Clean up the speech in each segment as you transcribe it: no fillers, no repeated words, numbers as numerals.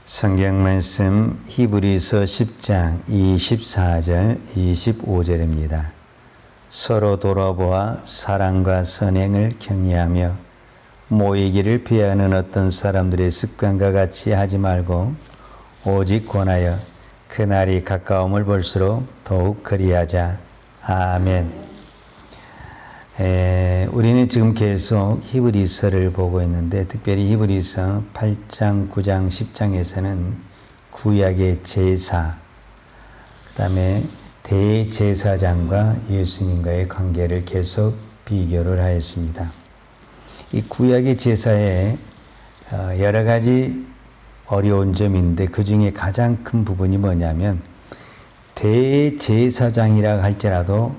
성경 말씀 히브리서 10장 24절 25절입니다. 서로 돌아보아 사랑과 선행을 경외하며 모이기를 피하는 어떤 사람들의 습관과 같이 하지 말고 오직 권하여 그날이 가까움을 볼수록 더욱 그리하자. 아멘. 우리는 지금 계속 히브리서를 보고 있는데 특별히 히브리서 8장, 9장, 10장에서는 구약의 제사, 그 다음에 대제사장과 예수님과의 관계를 계속 비교를 하였습니다. 이 구약의 제사에 여러 가지 어려운 점인데 그 중에 가장 큰 부분이 뭐냐면 대제사장이라 할지라도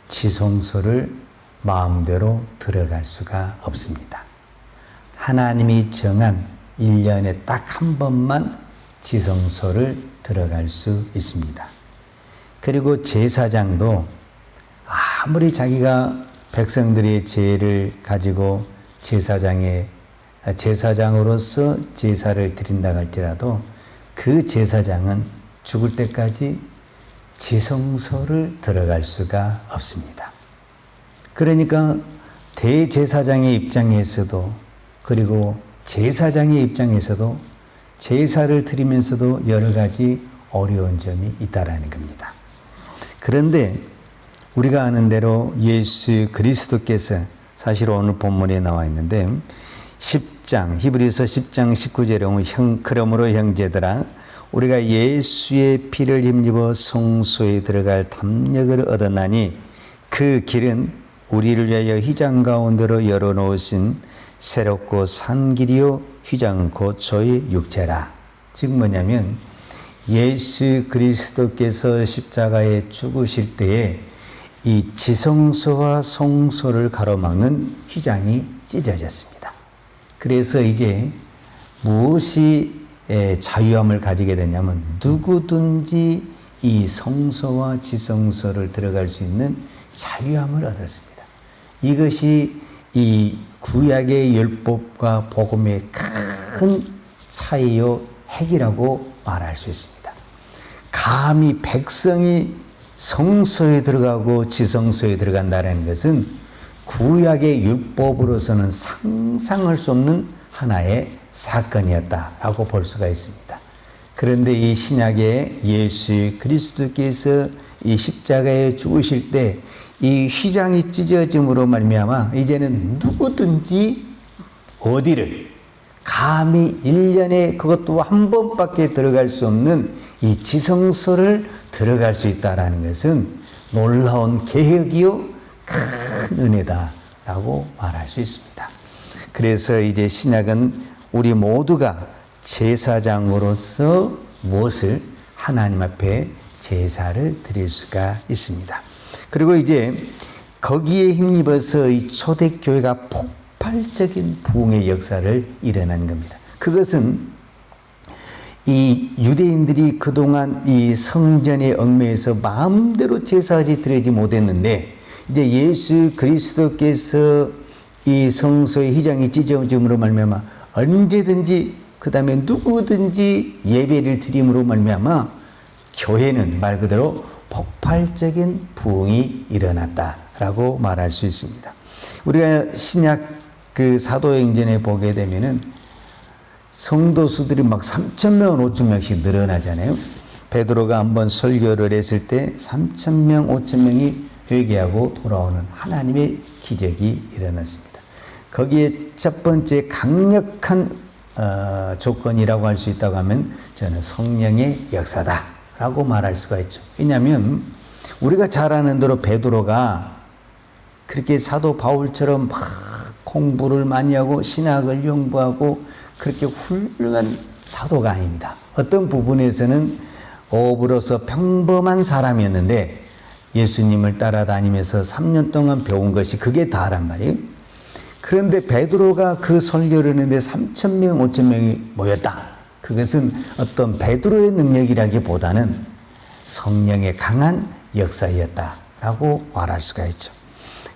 지성소를 마음대로 들어갈 수가 없습니다. 하나님이 정한 1년에 딱 한 번만 지성소를 들어갈 수 있습니다. 그리고 제사장도 아무리 자기가 백성들의 죄를 가지고 제사장으로서 제사를 드린다 할지라도 그 제사장은 죽을 때까지 지성소를 들어갈 수가 없습니다. 그러니까 대제사장의 입장에서도 그리고 제사장의 입장에서도 제사를 드리면서도 여러 가지 어려운 점이 있다라는 겁니다. 그런데 우리가 아는 대로 예수 그리스도께서 사실 오늘 본문에 나와 있는데 10장 히브리서 10장 19절에 보면 그러므로 형제들아 우리가 예수의 피를 힘입어 성소에 들어갈 담력을 얻었나니 그 길은 우리를 위하여 휘장 가운데로 열어놓으신 새롭고 산 길이요 휘장 곧 저의 육체라. 즉 뭐냐면 예수 그리스도께서 십자가에 죽으실 때에 이 지성소와 성소를 가로막는 휘장이 찢어졌습니다. 그래서 이제 무엇이 자유함을 가지게 되냐면 누구든지 이 성소와 지성소를 들어갈 수 있는 자유함을 얻었습니다. 이것이 이 구약의 율법과 복음의 큰 차이요 핵이라고 말할 수 있습니다. 감히 백성이 성소에 들어가고 지성소에 들어간다는 것은 구약의 율법으로서는 상상할 수 없는 하나의 사건이었다라고 볼 수가 있습니다. 그런데 이 신약의 예수 그리스도께서 이 십자가에 죽으실 때 이 휘장이 찢어짐으로 말미암아 이제는 누구든지 어디를 감히 1년에 그것도 한 번밖에 들어갈 수 없는 이 지성소를 들어갈 수 있다는 것은 놀라운 계획이요 큰 은혜다라고 말할 수 있습니다. 그래서 이제 신약은 우리 모두가 제사장으로서 무엇을 하나님 앞에 제사를 드릴 수가 있습니다. 그리고 이제 거기에 힘입어서 이 초대교회가 폭발적인 부흥의 역사를 일어난 겁니다. 그것은 이 유대인들이 그동안 이 성전에 얽매여서 마음대로 제사지 드리지 못했는데 이제 예수 그리스도께서 이 성소의 휘장이 찢어짐으로 말미암아 언제든지 그 다음에 누구든지 예배를 드림으로 말미암아 교회는 말 그대로 폭발적인 부흥이 일어났다라고 말할 수 있습니다. 우리가 신약 그 사도행전에 보게 되면은 성도수들이 막 3,000명, 5,000명씩 늘어나잖아요. 베드로가 한번 설교를 했을 때 3,000명, 5,000명이 회개하고 돌아오는 하나님의 기적이 일어났습니다. 거기에 첫 번째 강력한 조건이라고 할 수 있다고 하면 저는 성령의 역사다라고 말할 수가 있죠. 왜냐하면 우리가 잘 아는 대로 베드로가 그렇게 사도 바울처럼 막 공부를 많이 하고 신학을 연구하고 그렇게 훌륭한 사도가 아닙니다. 어떤 부분에서는 어부로서 평범한 사람이었는데 예수님을 따라다니면서 3년 동안 배운 것이 그게 다란 말이에요. 그런데 베드로가 그 설교를 했는데 3,000명, 5,000명이 모였다. 그것은 어떤 베드로의 능력이라기보다는 성령의 강한 역사였다라고 말할 수가 있죠.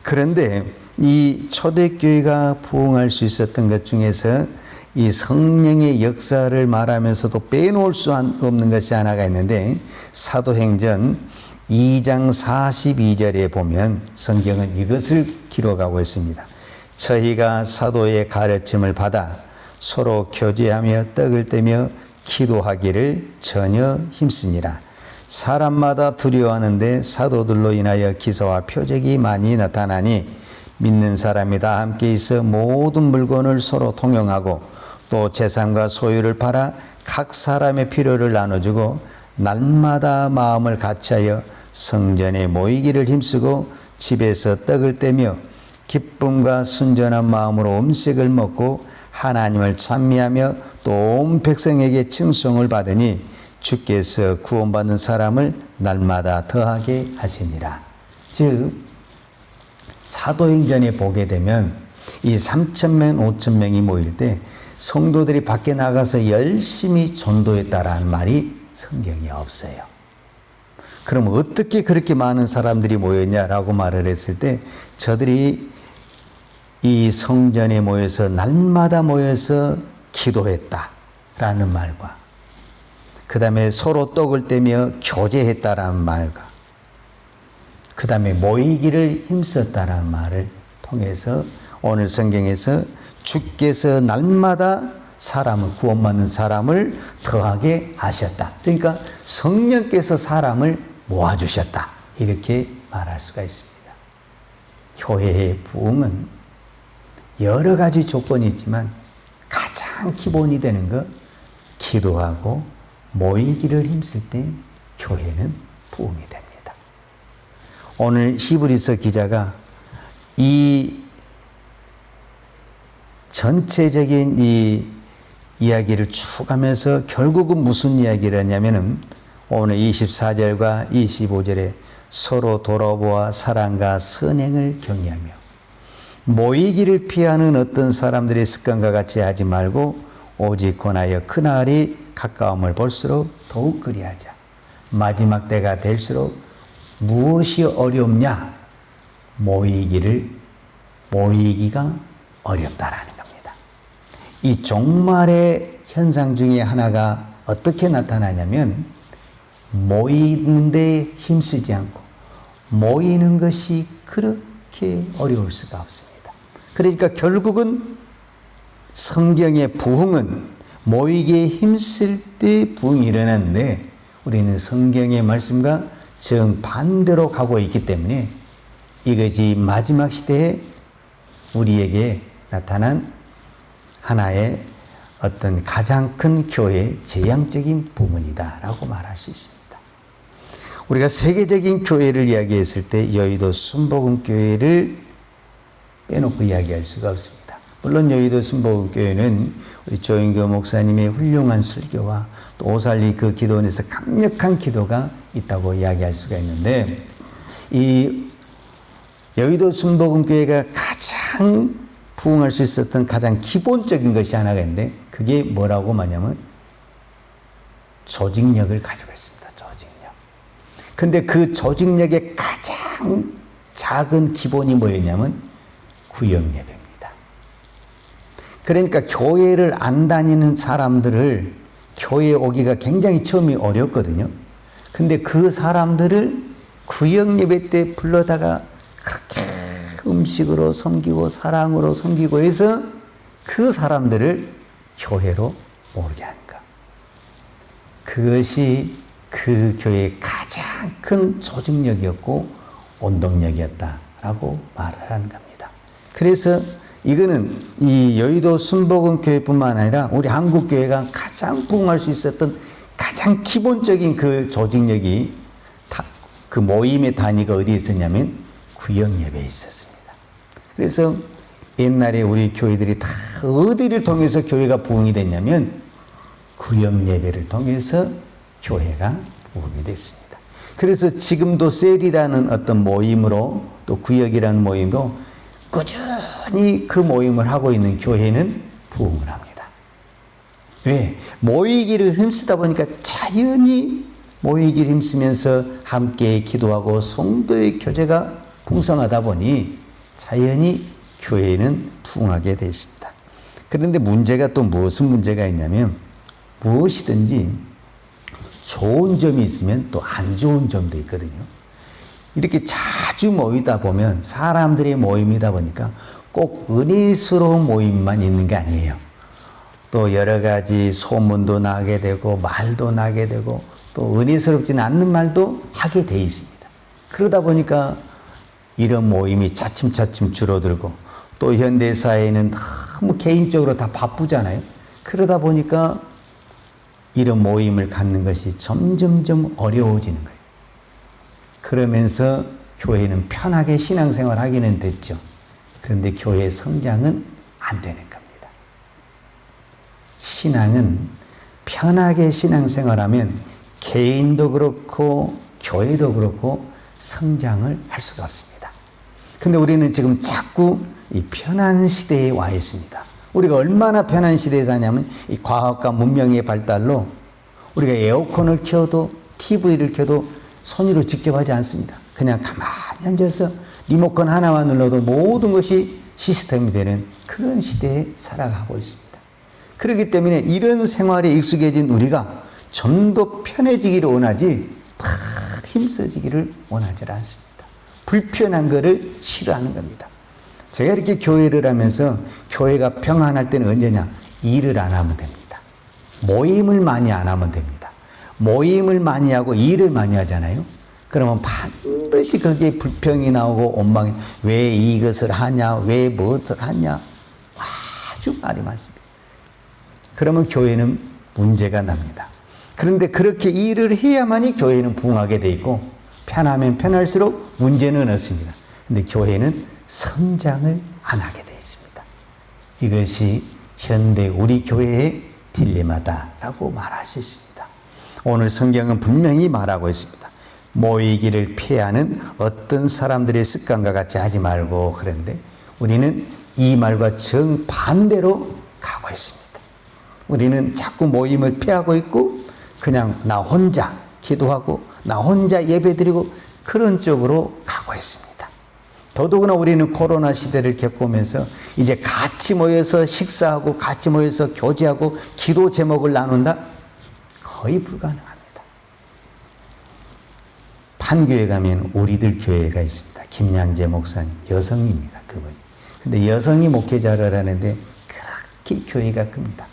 그런데 이 초대교회가 부흥할 수 있었던 것 중에서 이 성령의 역사를 말하면서도 빼놓을 수 없는 것이 하나가 있는데, 사도행전 2장 42절에 보면 성경은 이것을 기록하고 있습니다. 저희가 사도의 가르침을 받아 서로 교제하며 떡을 떼며 기도하기를 전혀 힘쓰니라. 사람마다 두려워하는데 사도들로 인하여 기사와 표적이 많이 나타나니 믿는 사람이 다 함께 있어 모든 물건을 서로 통용하고 또 재산과 소유를 팔아 각 사람의 필요를 나눠주고 날마다 마음을 같이하여 성전에 모이기를 힘쓰고 집에서 떡을 떼며 기쁨과 순전한 마음으로 음식을 먹고 하나님을 찬미하며 또 온 백성에게 칭송을 받으니 주께서 구원받는 사람을 날마다 더하게 하시니라. 즉 사도행전에 보게 되면 이 3,000명, 5,000명이 모일 때 성도들이 밖에 나가서 열심히 전도했다라는 말이 성경에 없어요. 그럼 어떻게 그렇게 많은 사람들이 모였냐라고 말을 했을 때, 저들이 이 성전에 모여서 날마다 모여서 기도했다라는 말과 그 다음에 서로 떡을 떼며 교제했다라는 말과 그 다음에 모이기를 힘썼다라는 말을 통해서 오늘 성경에서 주께서 날마다 사람을 구원받는 사람을 더하게 하셨다. 그러니까 성령께서 사람을 모아주셨다. 이렇게 말할 수가 있습니다. 교회의 부흥은 여러 가지 조건이 있지만 가장 기본이 되는 것, 기도하고 모이기를 힘쓸 때 교회는 부흥이 됩니다. 오늘 히브리서 기자가 이 전체적인 이 이야기를 쭉 하면서 결국은 무슨 이야기를 하냐면은 오늘 24절과 25절에 서로 돌아보아 사랑과 선행을 경외하며 모이기를 피하는 어떤 사람들의 습관과 같이 하지 말고 오직 권하여 그날이 가까움을 볼수록 더욱 그리하자. 마지막 때가 될수록 무엇이 어렵냐? 모이기가 어렵다라는 겁니다. 이 종말의 현상 중에 하나가 어떻게 나타나냐면 모이는데 힘쓰지 않고 모이는 것이 그렇게 어려울 수가 없습니다. 그러니까 결국은 성경의 부흥은 모이기에 힘쓸 때 부흥이 일어나는데 우리는 성경의 말씀과 정반대로 가고 있기 때문에 이것이 마지막 시대에 우리에게 나타난 하나의 어떤 가장 큰 교회의 재앙적인 부분이다라고 말할 수 있습니다. 우리가 세계적인 교회를 이야기했을 때 여의도 순복음교회를 빼놓고 이야기할 수가 없습니다. 물론 여의도 순복음교회는 우리 조인교 목사님의 훌륭한 설교와 또 오살리 그 기도원에서 강력한 기도가 있다고 이야기할 수가 있는데, 이 여의도 순복음교회가 가장 부흥할 수 있었던 가장 기본적인 것이 하나가 있는데 그게 뭐라고 말하냐면 조직력을 가지고 있습니다. 조직력. 근데 그 조직력의 가장 작은 기본이 뭐였냐면 구역예배입니다. 그러니까 교회를 안 다니는 사람들을 교회에 오기가 굉장히 처음이 어렵거든요. 근데 그 사람들을 구역예배 때 불러다가 그렇게 음식으로 섬기고 사랑으로 섬기고 해서 그 사람들을 교회로 오게 하는 것. 그것이 그 교회의 가장 큰 조직력이었고 원동력이었다라고 말을 하는 겁니다. 그래서 이거는 이 여의도 순복음교회뿐만 아니라 우리 한국교회가 가장 부흥할 수 있었던 가장 기본적인 그 조직력이 그 모임의 단위가 어디에 있었냐면 구역예배에 있었습니다. 그래서 옛날에 우리 교회들이 다 어디를 통해서 교회가 부흥이 됐냐면 구역예배를 통해서 교회가 부흥이 됐습니다. 그래서 지금도 셀이라는 어떤 모임으로 또 구역이라는 모임으로 꾸준히 그 모임을 하고 있는 교회는 부흥을 합니다. 왜? 모이기를 힘쓰다 보니까 자연히 모이기를 힘쓰면서 함께 기도하고 성도의 교제가 풍성하다 보니 자연히 교회는 부흥하게 되어 있습니다. 그런데 문제가 또 무슨 문제가 있냐면 무엇이든지 좋은 점이 있으면 또 안 좋은 점도 있거든요. 이렇게 자주 모이다 보면 사람들의 모임이다 보니까 꼭 은혜스러운 모임만 있는 게 아니에요. 또 여러 가지 소문도 나게 되고 말도 나게 되고 또 은혜스럽지는 않는 말도 하게 돼 있습니다. 그러다 보니까 이런 모임이 차츰차츰 줄어들고 또 현대사회는 너무 개인적으로 다 바쁘잖아요. 그러다 보니까 이런 모임을 갖는 것이 점점점 어려워지는 거예요. 그러면서 교회는 편하게 신앙생활 하기는 됐죠. 그런데 교회 성장은 안 되는 겁니다. 신앙은 편하게 신앙생활하면 개인도 그렇고 교회도 그렇고 성장을 할 수가 없습니다. 근데 우리는 지금 자꾸 이 편한 시대에 와 있습니다. 우리가 얼마나 편한 시대에 사냐면 이 과학과 문명의 발달로 우리가 에어컨을 켜도 TV를 켜도 손으로 직접 하지 않습니다. 그냥 가만히 앉아서 리모컨 하나만 눌러도 모든 것이 시스템이 되는 그런 시대에 살아가고 있습니다. 그렇기 때문에 이런 생활에 익숙해진 우리가 좀 더 편해지기를 원하지 막 힘써지기를 원하지 않습니다. 불편한 것을 싫어하는 겁니다. 제가 이렇게 교회를 하면서 교회가 평안할 때는 언제냐? 일을 안 하면 됩니다. 모임을 많이 안 하면 됩니다. 모임을 많이 하고 일을 많이 하잖아요. 그러면 반드시 거기에 불평이 나오고 원망이 왜 이것을 하냐? 왜 무엇을 하냐? 아주 말이 많습니다. 그러면 교회는 문제가 납니다. 그런데 그렇게 일을 해야만이 교회는 부흥하게 돼 있고 편하면 편할수록 문제는 없습니다. 그런데 교회는 성장을 안 하게 돼 있습니다. 이것이 현대 우리 교회의 딜레마다라고 말할 수 있습니다. 오늘 성경은 분명히 말하고 있습니다. 모이기를 피하는 어떤 사람들의 습관과 같이 하지 말고 그런데 우리는 이 말과 정반대로 가고 있습니다. 우리는 자꾸 모임을 피하고 있고 그냥 나 혼자 기도하고 나 혼자 예배드리고 그런 쪽으로 가고 있습니다. 더더구나 우리는 코로나 시대를 겪으면서 이제 같이 모여서 식사하고 같이 모여서 교제하고 기도 제목을 나눈다? 거의 불가능합니다. 판교에 가면 우리들 교회가 있습니다. 김양재 목사님, 여성입니다. 그분이. 근데 여성이 목회자를 하는데 그렇게 교회가 큽니다.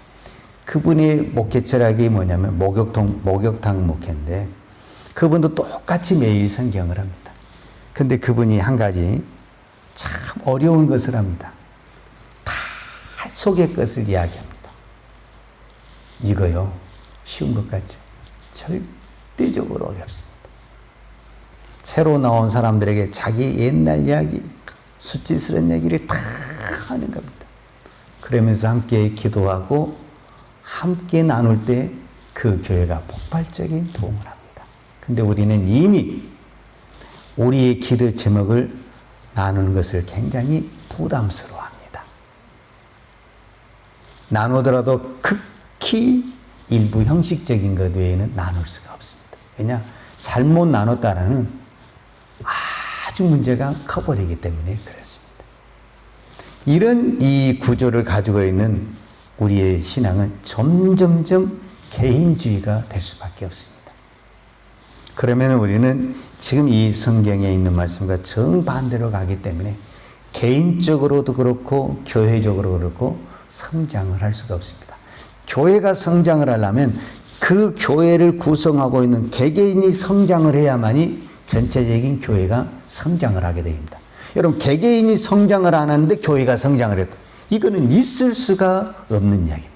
그분의 목회 철학이 뭐냐면 목욕탕 목회인데 그분도 똑같이 매일 성경을 합니다. 근데 그분이 한 가지 참 어려운 것을 합니다. 다 속의 것을 이야기합니다. 이거요, 쉬운 것 같죠? 절대적으로 어렵습니다. 새로 나온 사람들에게 자기 옛날 이야기, 수치스러운 얘기를 다 하는 겁니다. 그러면서 함께 기도하고 함께 나눌 때 그 교회가 폭발적인 부흥을 합니다. 근데 우리는 이미 우리의 기도 제목을 나누는 것을 굉장히 부담스러워합니다. 나누더라도 극히 일부 형식적인 것 외에는 나눌 수가 없습니다. 왜냐? 잘못 나눴다라는 아주 문제가 커버리기 때문에 그렇습니다. 이런 이 구조를 가지고 있는 우리의 신앙은 점점점 개인주의가 될 수밖에 없습니다. 그러면 우리는 지금 이 성경에 있는 말씀과 정반대로 가기 때문에 개인적으로도 그렇고 교회적으로 그렇고 성장을 할 수가 없습니다. 교회가 성장을 하려면 그 교회를 구성하고 있는 개개인이 성장을 해야만이 전체적인 교회가 성장을 하게 됩니다. 여러분, 개개인이 성장을 안 하는데 교회가 성장을 했다. 이거는 있을 수가 없는 이야기입니다.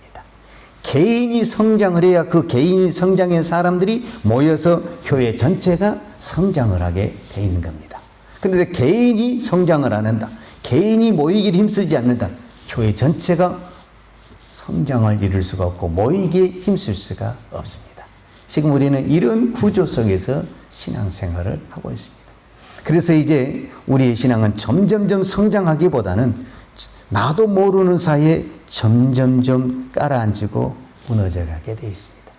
개인이 성장을 해야 그 개인이 성장한 사람들이 모여서 교회 전체가 성장을 하게 돼 있는 겁니다. 그런데 개인이 성장을 안 한다. 개인이 모이기를 힘쓰지 않는다. 교회 전체가 성장을 이룰 수가 없고 모이기에 힘쓸 수가 없습니다. 지금 우리는 이런 구조 속에서 신앙생활을 하고 있습니다. 그래서 이제 우리의 신앙은 점점점 성장하기보다는 나도 모르는 사이에 점점점 깔아앉히고 무너져 가게 되어 있습니다.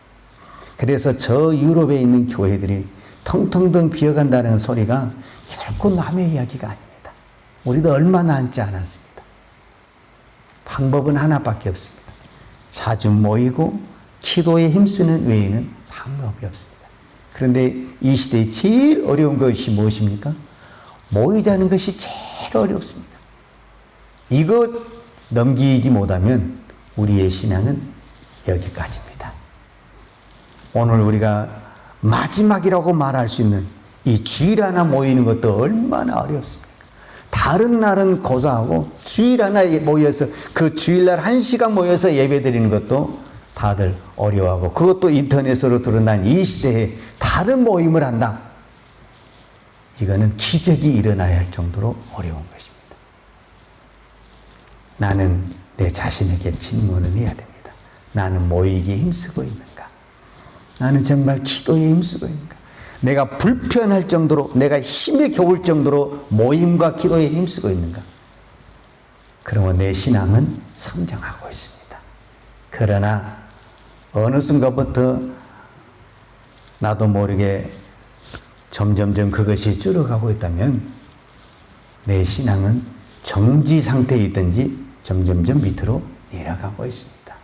그래서 저 유럽에 있는 교회들이 텅텅텅 비어간다는 소리가 결코 남의 이야기가 아닙니다. 우리도 얼마 남지 않았습니다. 방법은 하나밖에 없습니다. 자주 모이고 기도에 힘쓰는 외에는 방법이 없습니다. 그런데 이 시대에 제일 어려운 것이 무엇입니까? 모이자는 것이 제일 어렵습니다. 이것 넘기지 못하면 우리의 신앙은 여기까지입니다. 오늘 우리가 마지막이라고 말할 수 있는 이 주일 하나 모이는 것도 얼마나 어렵습니까? 다른 날은 고사하고 주일 하나에 모여서 그 주일날 1시간 모여서 예배 드리는 것도 다들 어려워하고, 그것도 인터넷으로 드러난 이 시대에 다른 모임을 한다. 이거는 기적이 일어나야 할 정도로 어려운 것입니다. 나는 내 자신에게 질문을 해야 됩니다. 나는 모이기에 힘쓰고 있는가? 나는 정말 기도에 힘쓰고 있는가? 내가 불편할 정도로, 내가 힘에 겨울 정도로 모임과 기도에 힘쓰고 있는가? 그러면 내 신앙은 성장하고 있습니다. 그러나 어느 순간부터 나도 모르게 점점점 그것이 줄어가고 있다면 내 신앙은 정지 상태에 있든지 점점점 밑으로 내려가고 있습니다.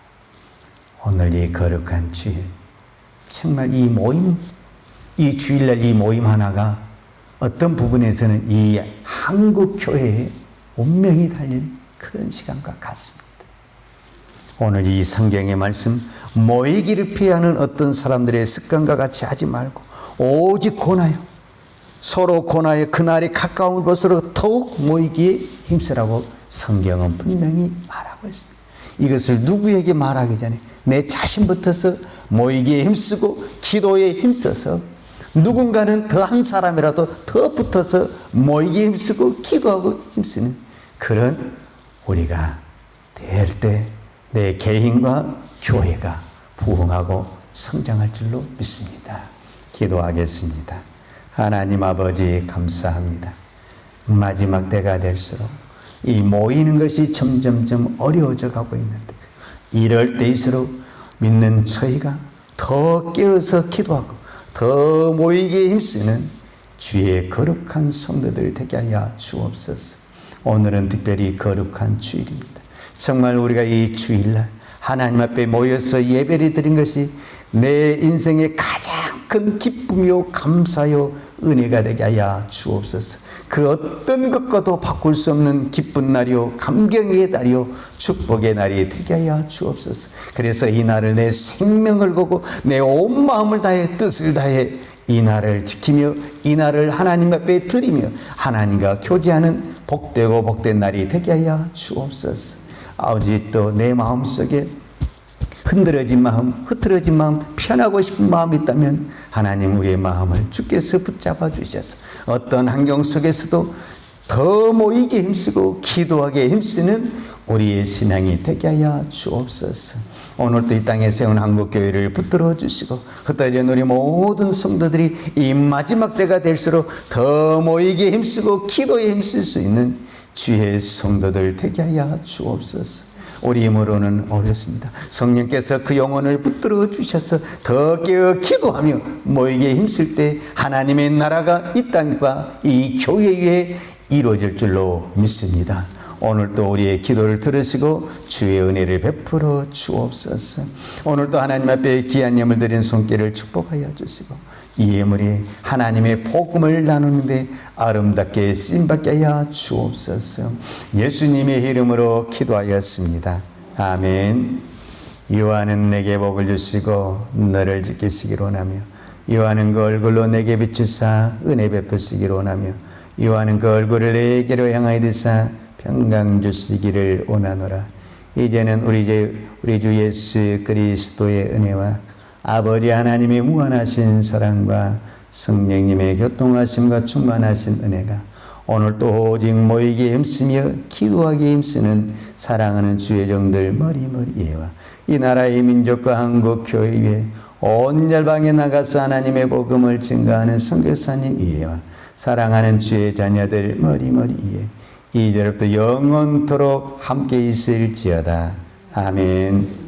오늘 이 거룩한 주일, 정말 이 모임, 이 주일날 이 모임 하나가 어떤 부분에서는 이 한국 교회의 운명이 달린 그런 시간과 같습니다. 오늘 이 성경의 말씀, 모이기를 피하는 어떤 사람들의 습관과 같이 하지 말고 오직 권하여, 서로 권하여 그날이 가까운 것으로 더욱 모이기에 힘쓰라고 성경은 분명히 말하고 있습니다. 이것을 누구에게 말하기 전에 내 자신부터서 모이기에 힘쓰고 기도에 힘써서, 누군가는 더 한 사람이라도 더 붙어서 모이기에 힘쓰고 기도하고 힘쓰는 그런 우리가 될 때 내 개인과 교회가 부흥하고 성장할 줄로 믿습니다. 기도하겠습니다. 하나님 아버지, 감사합니다. 마지막 때가 될수록 이 모이는 것이 점점점 어려워져 가고 있는데, 이럴 때일수록 믿는 저희가 더 깨어서 기도하고 더 모이기에 힘쓰는 주의 거룩한 성도들 되게 하여 주옵소서. 오늘은 특별히 거룩한 주일입니다. 정말 우리가 이 주일날 하나님 앞에 모여서 예배를 드린 것이 내 인생의 가장 큰 기쁨이요 감사요 은혜가 되게 하여 주옵소서. 그 어떤 것과도 바꿀 수 없는 기쁜 날이요 감격의 날이요 축복의 날이 되게 하여 주옵소서. 그래서 이 날을 내 생명을 걸고 내 온 마음을 다해 뜻을 다해 이 날을 지키며 이 날을 하나님 앞에 드리며 하나님과 교제하는 복되고 복된 날이 되게 하여 주옵소서. 아버지, 또 내 마음속에 흔들어진 마음, 흐트러진 마음, 편하고 싶은 마음이 있다면 하나님 우리의 마음을 주께서 붙잡아 주셔서 어떤 환경 속에서도 더 모이게 힘쓰고 기도하게 힘쓰는 우리의 신앙이 되게 하여 주옵소서. 오늘도 이 땅에 세운 한국교회를 붙들어 주시고 흩어진 우리 모든 성도들이 이 마지막 때가 될수록 더 모이게 힘쓰고 기도에 힘쓸 수 있는 주의 성도들 되게 하여 주옵소서. 우리 힘으로는 어렵습니다. 성령께서 그 영혼을 붙들어 주셔서 더 깨어 기도하며 모이게 힘쓸 때 하나님의 나라가 이 땅과 이 교회 위에 이루어질 줄로 믿습니다. 오늘도 우리의 기도를 들으시고 주의 은혜를 베풀어 주옵소서. 오늘도 하나님 앞에 귀한 예물 드린 손길을 축복하여 주시고 이 예물이 하나님의 복음을 나누는데 아름답게 쓰임받게 하여 주옵소서. 예수님의 이름으로 기도하였습니다. 아멘. 여호와는 내게 복을 주시고 너를 지키시기를 원하며 여호와는 그 얼굴로 내게 비추사 은혜 베푸시기를 원하며 여호와는 그 얼굴을 내게로 향하여 드사 평강 주시기를 원하노라. 이제는 우리 주 예수 그리스도의 은혜와 아버지 하나님의 무한하신 사랑과 성령님의 교통하심과 충만하신 은혜가 오늘도 오직 모이기에 힘쓰며 기도하기에 힘쓰는 사랑하는 주의 종들 머리머리에와 이 나라의 민족과 한국 교회 위에 온 열방에 나가서 하나님의 복음을 증거하는 선교사님 위에와 사랑하는 주의 자녀들 머리머리에 이제부터 영원토록 함께 있을지어다. 아멘.